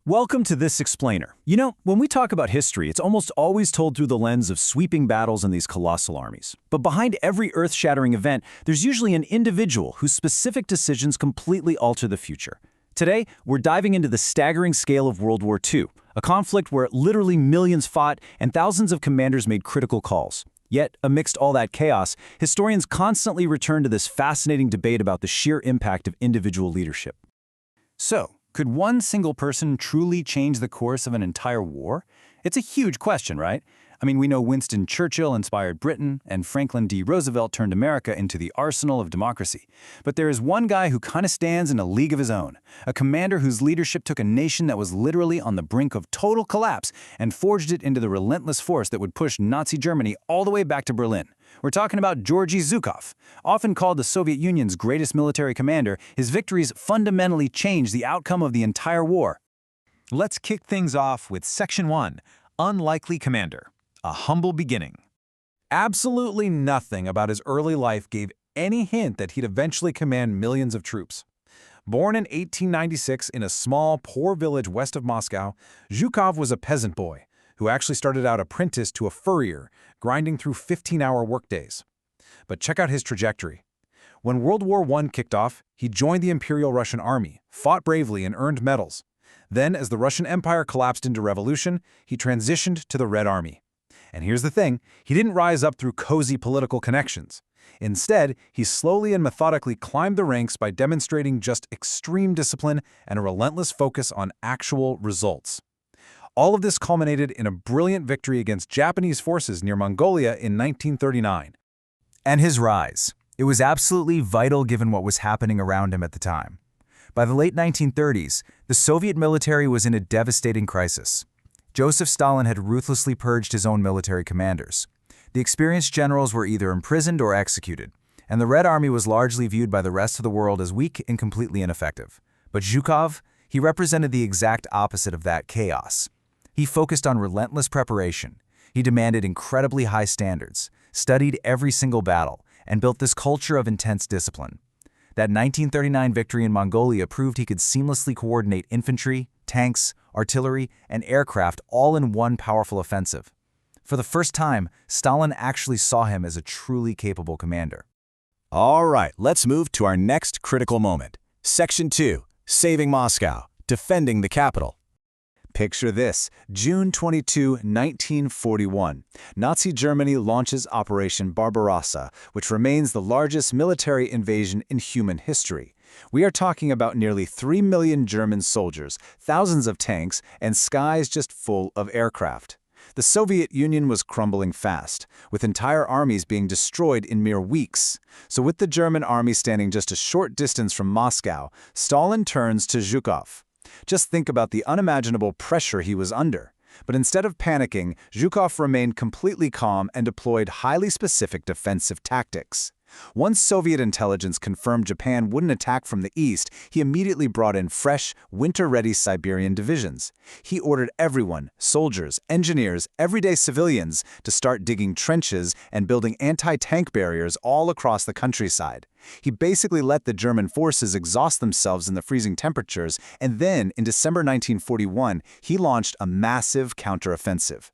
Welcome to This Explainer. You know, when we talk about history, it's almost always told through the lens of sweeping battles and these colossal armies. But behind every earth-shattering event, there's usually an individual whose specific decisions completely alter the future. Today, we're diving into the staggering scale of World War II, a conflict where literally millions fought and thousands of commanders made critical calls. Yet, amidst all that chaos, historians constantly return to this fascinating debate about the sheer impact of individual leadership. So, could one single person truly change the course of an entire war? It's a huge question, right? I mean, we know Winston Churchill inspired Britain, and Franklin D. Roosevelt turned America into the arsenal of democracy. But there is one guy who kind of stands in a league of his own, a commander whose leadership took a nation that was literally on the brink of total collapse and forged it into the relentless force that would push Nazi Germany all the way back to Berlin. We're talking about Georgy Zhukov. Often called the Soviet Union's greatest military commander, his victories fundamentally changed the outcome of the entire war. Let's kick things off with Section 1, Unlikely Commander, a humble beginning. Absolutely nothing about his early life gave any hint that he'd eventually command millions of troops. Born in 1896 in a small, poor village west of Moscow, Zhukov was a peasant boy who actually started out apprenticed to a furrier, grinding through 15-hour workdays. But check out his trajectory. When World War I kicked off, he joined the Imperial Russian Army, fought bravely and earned medals. Then, as the Russian Empire collapsed into revolution, he transitioned to the Red Army. And here's the thing, he didn't rise up through cozy political connections. Instead, he slowly and methodically climbed the ranks by demonstrating just extreme discipline and a relentless focus on actual results. All of this culminated in a brilliant victory against Japanese forces near Mongolia in 1939. And his rise. It was absolutely vital given what was happening around him at the time. By the late 1930s, the Soviet military was in a devastating crisis. Joseph Stalin had ruthlessly purged his own military commanders. The experienced generals were either imprisoned or executed, and the Red Army was largely viewed by the rest of the world as weak and completely ineffective. But Zhukov, he represented the exact opposite of that chaos. He focused on relentless preparation. He demanded incredibly high standards, studied every single battle, and built this culture of intense discipline. That 1939 victory in Mongolia proved he could seamlessly coordinate infantry, tanks, artillery, and aircraft all in one powerful offensive. For the first time, Stalin actually saw him as a truly capable commander. All right, let's move to our next critical moment. Section 2, Saving Moscow, Defending the Capital. Picture this, June 22, 1941. Nazi Germany launches Operation Barbarossa, which remains the largest military invasion in human history. We are talking about nearly 3 million German soldiers, thousands of tanks, and skies just full of aircraft. The Soviet Union was crumbling fast, with entire armies being destroyed in mere weeks. So with the German army standing just a short distance from Moscow, Stalin turns to Zhukov. Just think about the unimaginable pressure he was under. But instead of panicking, Zhukov remained completely calm and deployed highly specific defensive tactics. Once Soviet intelligence confirmed Japan wouldn't attack from the east, he immediately brought in fresh, winter-ready Siberian divisions. He ordered everyone, soldiers, engineers, everyday civilians, to start digging trenches and building anti-tank barriers all across the countryside. He basically let the German forces exhaust themselves in the freezing temperatures, and then, in December 1941, he launched a massive counteroffensive.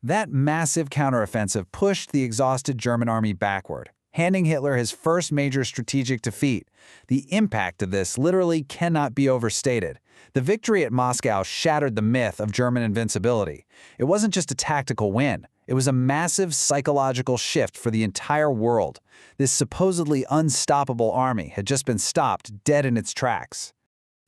That massive counteroffensive pushed the exhausted German army backward, handing Hitler his first major strategic defeat. The impact of this literally cannot be overstated. The victory at Moscow shattered the myth of German invincibility. It wasn't just a tactical win. It was a massive psychological shift for the entire world. This supposedly unstoppable army had just been stopped dead in its tracks.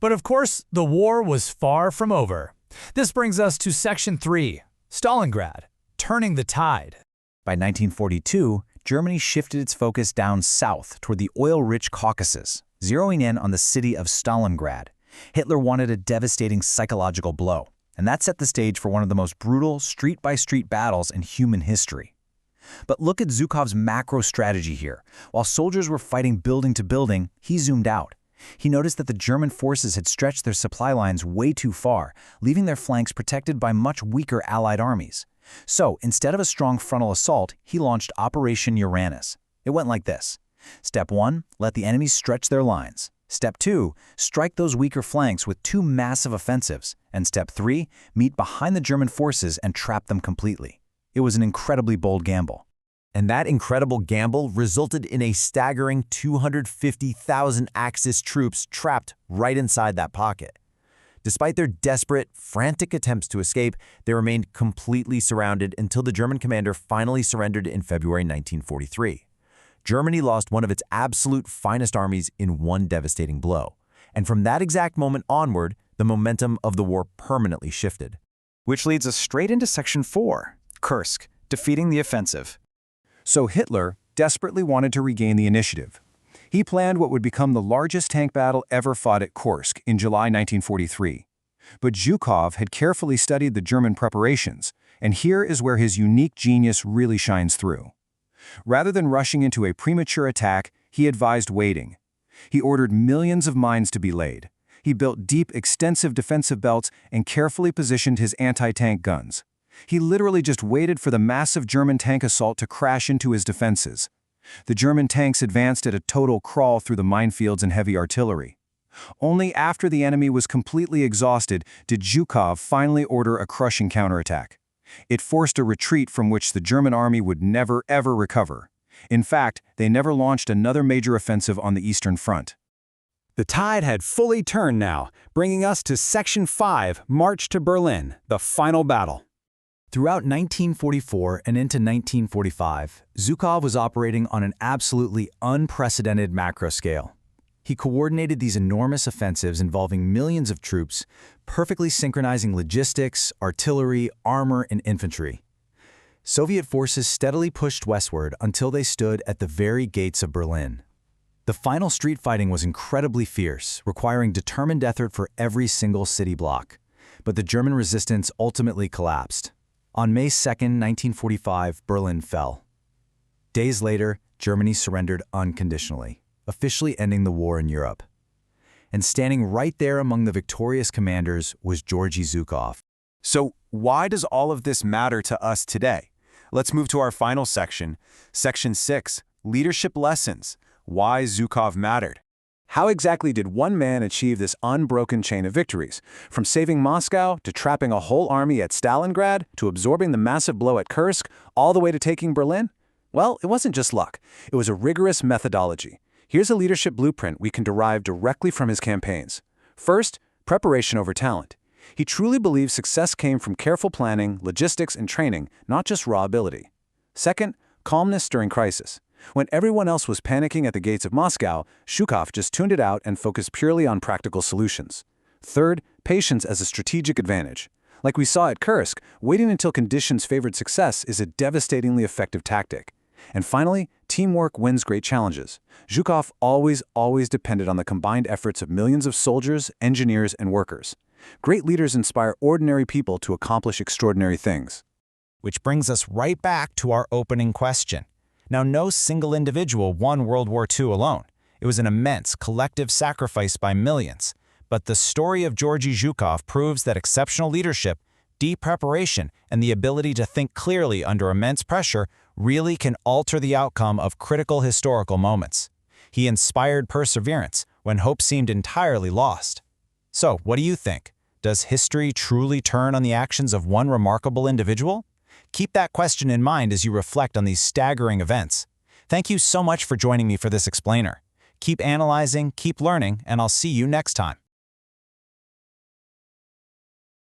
But of course, the war was far from over. This brings us to Section 3, Stalingrad, Turning the Tide. By 1942, Germany shifted its focus down south toward the oil-rich Caucasus, zeroing in on the city of Stalingrad. Hitler wanted a devastating psychological blow, and that set the stage for one of the most brutal street-by-street battles in human history. But look at Zhukov's macro strategy here. While soldiers were fighting building to building, he zoomed out. He noticed that the German forces had stretched their supply lines way too far, leaving their flanks protected by much weaker Allied armies. So, instead of a strong frontal assault, he launched Operation Uranus. It went like this. Step 1, let the enemy stretch their lines. Step 2, strike those weaker flanks with 2 massive offensives. And Step 3, meet behind the German forces and trap them completely. It was an incredibly bold gamble. And that incredible gamble resulted in a staggering 250,000 Axis troops trapped right inside that pocket. Despite their desperate, frantic attempts to escape, they remained completely surrounded until the German commander finally surrendered in February 1943. Germany lost one of its absolute finest armies in one devastating blow. And from that exact moment onward, the momentum of the war permanently shifted. Which leads us straight into Section 4, Kursk, defeating the offensive. So Hitler desperately wanted to regain the initiative. He planned what would become the largest tank battle ever fought at Kursk in July 1943. But Zhukov had carefully studied the German preparations, and here is where his unique genius really shines through. Rather than rushing into a premature attack, he advised waiting. He ordered millions of mines to be laid. He built deep, extensive defensive belts and carefully positioned his anti-tank guns. He literally just waited for the massive German tank assault to crash into his defenses. The German tanks advanced at a total crawl through the minefields and heavy artillery. Only after the enemy was completely exhausted did Zhukov finally order a crushing counterattack. It forced a retreat from which the German army would never, ever recover. In fact, they never launched another major offensive on the Eastern Front. The tide had fully turned now, bringing us to Section 5, March to Berlin, the final battle. Throughout 1944 and into 1945, Zhukov was operating on an absolutely unprecedented macro scale. He coordinated these enormous offensives involving millions of troops, perfectly synchronizing logistics, artillery, armor, and infantry. Soviet forces steadily pushed westward until they stood at the very gates of Berlin. The final street fighting was incredibly fierce, requiring determined effort for every single city block. But the German resistance ultimately collapsed. On May 2, 1945, Berlin fell. Days later, Germany surrendered unconditionally, officially ending the war in Europe. And standing right there among the victorious commanders was Georgy Zhukov. So why does all of this matter to us today? Let's move to our final section, Section 6, Leadership Lessons, Why Zhukov Mattered. How exactly did one man achieve this unbroken chain of victories, from saving Moscow to trapping a whole army at Stalingrad to absorbing the massive blow at Kursk, all the way to taking Berlin? Well, it wasn't just luck. It was a rigorous methodology. Here's a leadership blueprint we can derive directly from his campaigns. First, preparation over talent. He truly believed success came from careful planning, logistics, and training, not just raw ability. Second, calmness during crisis. When everyone else was panicking at the gates of Moscow, Zhukov just tuned it out and focused purely on practical solutions. Third, patience as a strategic advantage. Like we saw at Kursk, waiting until conditions favored success is a devastatingly effective tactic. And finally, teamwork wins great challenges. Zhukov always depended on the combined efforts of millions of soldiers, engineers, and workers. Great leaders inspire ordinary people to accomplish extraordinary things. Which brings us right back to our opening question. Now, no single individual won World War II alone. It was an immense, collective sacrifice by millions. But the story of Georgy Zhukov proves that exceptional leadership, deep preparation, and the ability to think clearly under immense pressure really can alter the outcome of critical historical moments. He inspired perseverance when hope seemed entirely lost. So, what do you think? Does history truly turn on the actions of one remarkable individual? Keep that question in mind as you reflect on these staggering events. Thank you so much for joining me for this explainer. Keep analyzing, keep learning, and I'll see you next time.